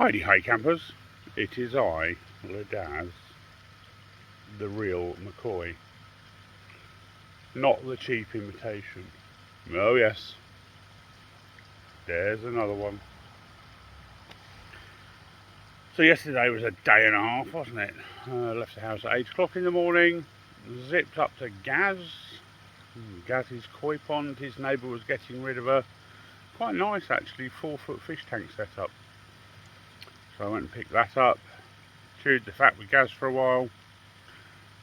Heidi Hey Campers, it is I, Ladaz, the real McCoy, not the cheap imitation. Oh yes, there's another one. So yesterday was a day and a half, wasn't it? Left the house at 8 o'clock in the morning, zipped up to Gaz. Gaz's koi pond, his neighbour was getting rid of a quite nice actually 4-foot fish tank setup. So I went and picked that up, chewed the fat with Gaz for a while,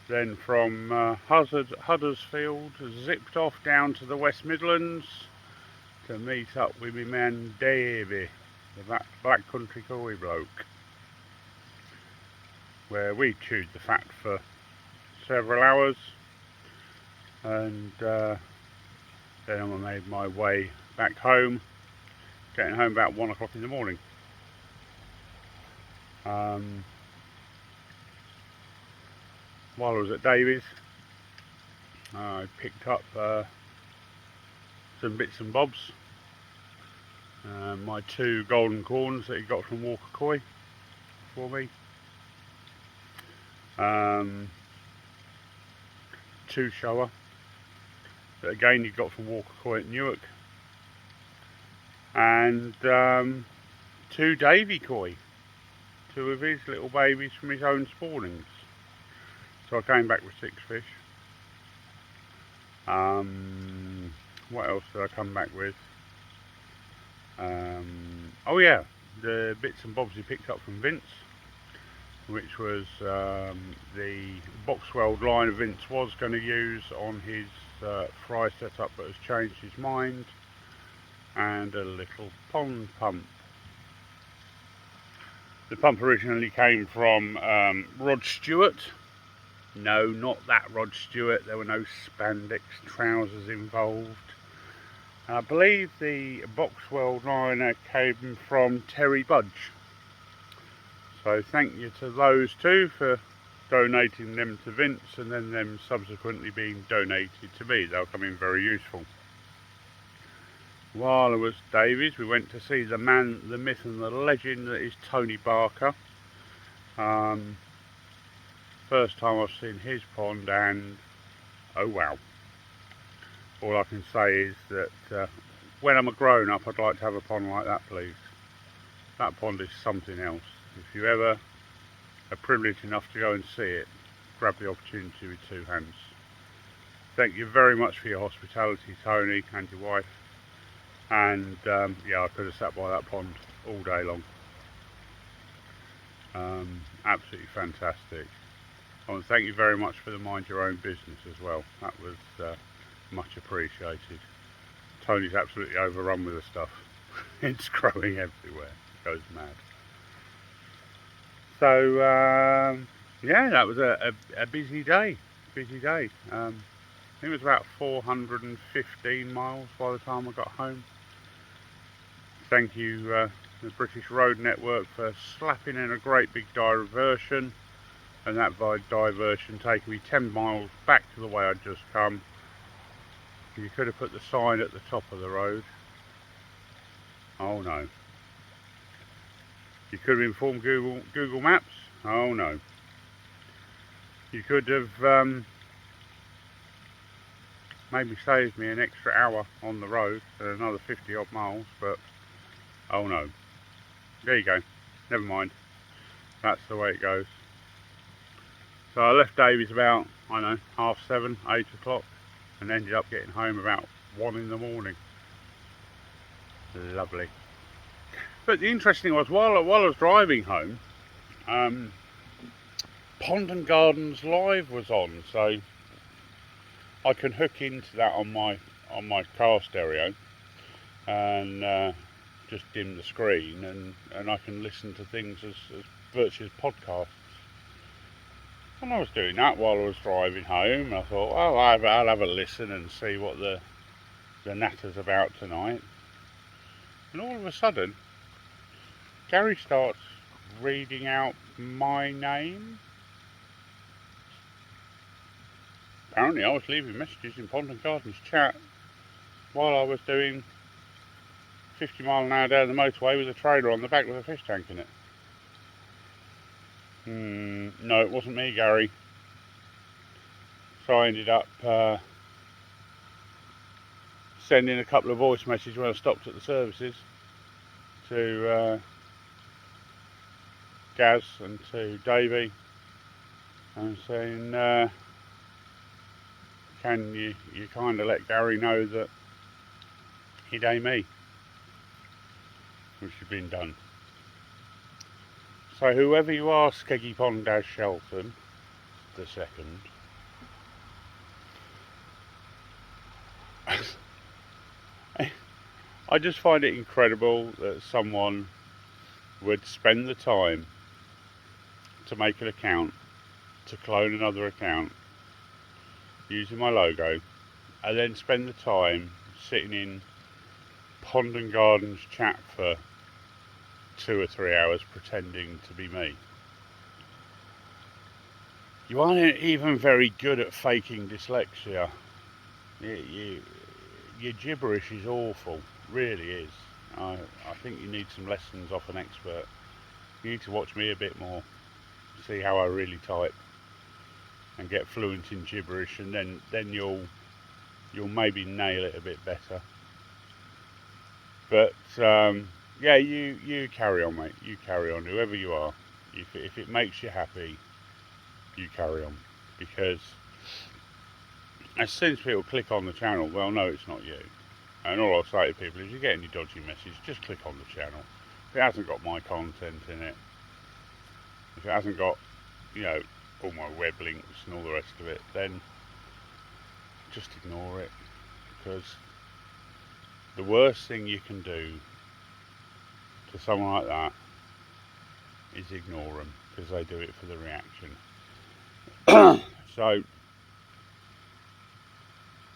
then from Huddersfield zipped off down to the West Midlands to meet up with my man Davey, the Black Country koi bloke, where we chewed the fat for several hours, and then I made my way back home, getting home about 1 o'clock in the morning. While I was at Davies, I picked up some bits and bobs. My 2 golden corns that he got from Walker Koi for me. 2 shower that again he got from Walker Koi at Newark. And 2 Davy koi, 2 of his little babies from his own spawnings. So I came back with 6 fish. What else did I come back with? Oh yeah, the bits and bobs he picked up from Vince, which was the Boxweld line Vince was going to use on his fry setup but has changed his mind, and a little pond pump. The pump originally came from Rod Stewart. No, not that Rod Stewart, there were no spandex trousers involved. I believe the Boxweld liner came from Terry Budge. So thank you to those 2 for donating them to Vince, and then them subsequently being donated to me. They'll come in very useful. While I was at Davies, we went to see the man, the myth and the legend that is Tony Barker. First time I've seen his pond, and oh wow. All I can say is that when I'm a grown up, I'd like to have a pond like that, please. That pond is something else. If you ever are privileged enough to go and see it, grab the opportunity with 2 hands. Thank you very much for your hospitality, Tony, and your wife. And yeah, I could have sat by that pond all day long. Absolutely fantastic. I want to thank you very much for the mind your own business as well. That was much appreciated. Tony's absolutely overrun with the stuff. It's growing everywhere. It goes mad. So yeah, that was a busy day. Busy day. I think it was about 415 miles by the time I got home. Thank you, the British Road Network, for slapping in a great big diversion, and that diversion taking me 10 miles back to the way I'd just come. You could have put the sign at the top of the road. Oh no. You could have informed Google Maps. Oh no. You could have maybe saved me an extra hour on the road and another 50 odd miles, but oh no. There you go. Never mind. That's the way it goes. So I left Davies about, I don't know, 7:30, 8 o'clock, and ended up getting home about 1 in the morning. Lovely. But the interesting was, while I was driving home, Pond and Gardens Live was on, so I can hook into that on my car stereo and just dim the screen, and I can listen to things as virtually as podcasts. And I was doing that while I was driving home, and I thought, well, I'll have a listen and see what the natter's about tonight. And all of a sudden, Gary starts reading out my name. Apparently I was leaving messages in Pond and Gardens chat while I was doing 50 mile an hour down the motorway with a trailer on the back with a fish tank in it. No, it wasn't me, Gary. So I ended up sending a couple of voice messages when I stopped at the services to Gaz and to Davey, and saying, can you kind of let Gary know that it ain't me, which has been done. So whoever you are, Skeggy Pond Daz Shelton the second, I just find it incredible that someone would spend the time to make an account, to clone another account using my logo, and then spend the time sitting in Pond and Gardens chat for 2 or 3 hours pretending to be me. You aren't even very good at faking dyslexia. Your gibberish is awful, really is. I think you need some lessons off an expert. You need to watch me a bit more, see how I really type, and get fluent in gibberish, and then you'll maybe nail it a bit better. But yeah, you carry on, mate. You carry on, whoever you are. If it makes you happy, you carry on, because as soon as people click on the channel, they'll know it's not you. And all I'll say to people is, you get any dodgy message, just click on the channel. If it hasn't got my content in it, if it hasn't got, you know, all my web links and all the rest of it, then just ignore it. Because the worst thing you can do to someone like that is ignore them, because they do it for the reaction. So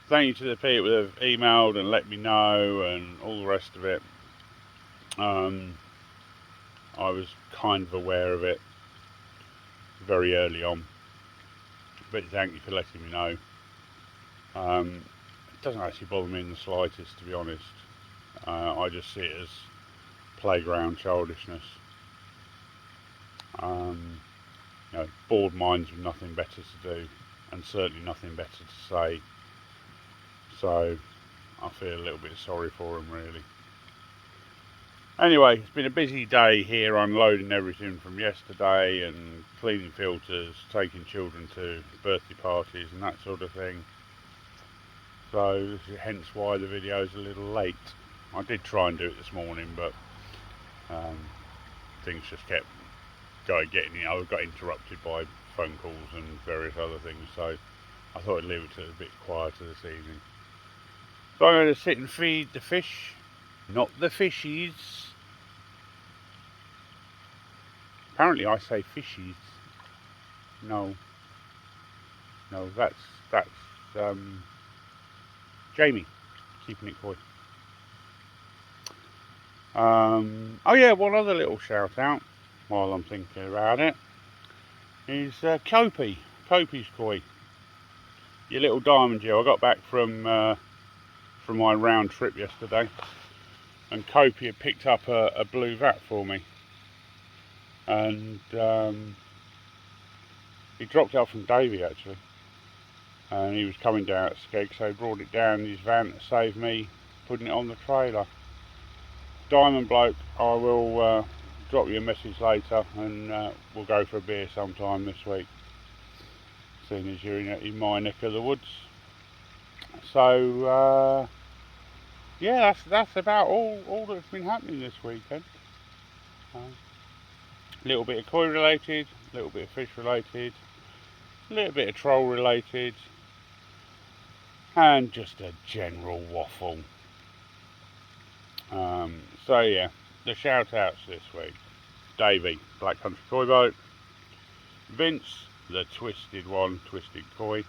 thank you to the people that have emailed and let me know and all the rest of it. I was kind of aware of it very early on, but thank you for letting me know. It doesn't actually bother me in the slightest, to be honest. I just see it as playground childishness. You know, bored minds with nothing better to do, and certainly nothing better to say. So I feel a little bit sorry for him, really. Anyway, it's been a busy day here, unloading everything from yesterday and cleaning filters, taking children to birthday parties and that sort of thing. So hence why the video is a little late. I did try and do it this morning, but things just kept getting, you know, I got interrupted by phone calls and various other things, so I thought I'd leave it a bit quieter this evening. So I'm going to sit and feed the fish, not the fishies. Apparently I say fishies. No, that's Jamie, keeping it coy. Oh yeah, one other little shout out while I'm thinking about it is Kopi, Kopi's koi. Your little diamond gel. I got back from my round trip yesterday, and Kopi had picked up a blue vat for me, and he dropped it off from Davey actually, and he was coming down at Skeg, so he brought it down in his van to save me putting it on the trailer. Diamond bloke, I will drop you a message later, and we'll go for a beer sometime this week, seeing as you're in my neck of the woods. So yeah, that's about all that's been happening this weekend. A little bit of koi related, a little bit of fish related, a little bit of troll related, and just a general waffle. So yeah, the shout outs this week: Davey, Black Country Koi Boat; Vince, the Twisted One, Twisted Koi;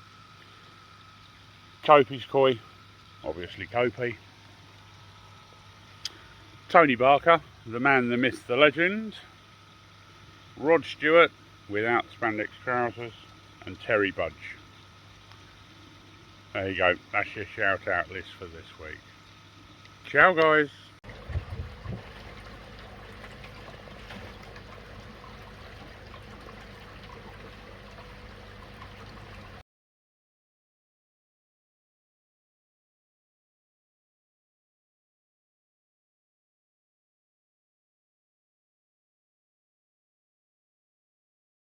Kopi's Koi, obviously Kopi; Tony Barker, the man, the myth, the legend; Rod Stewart, without spandex trousers; and Terry Budge. There you go, that's your shout out list for this week. Ciao guys.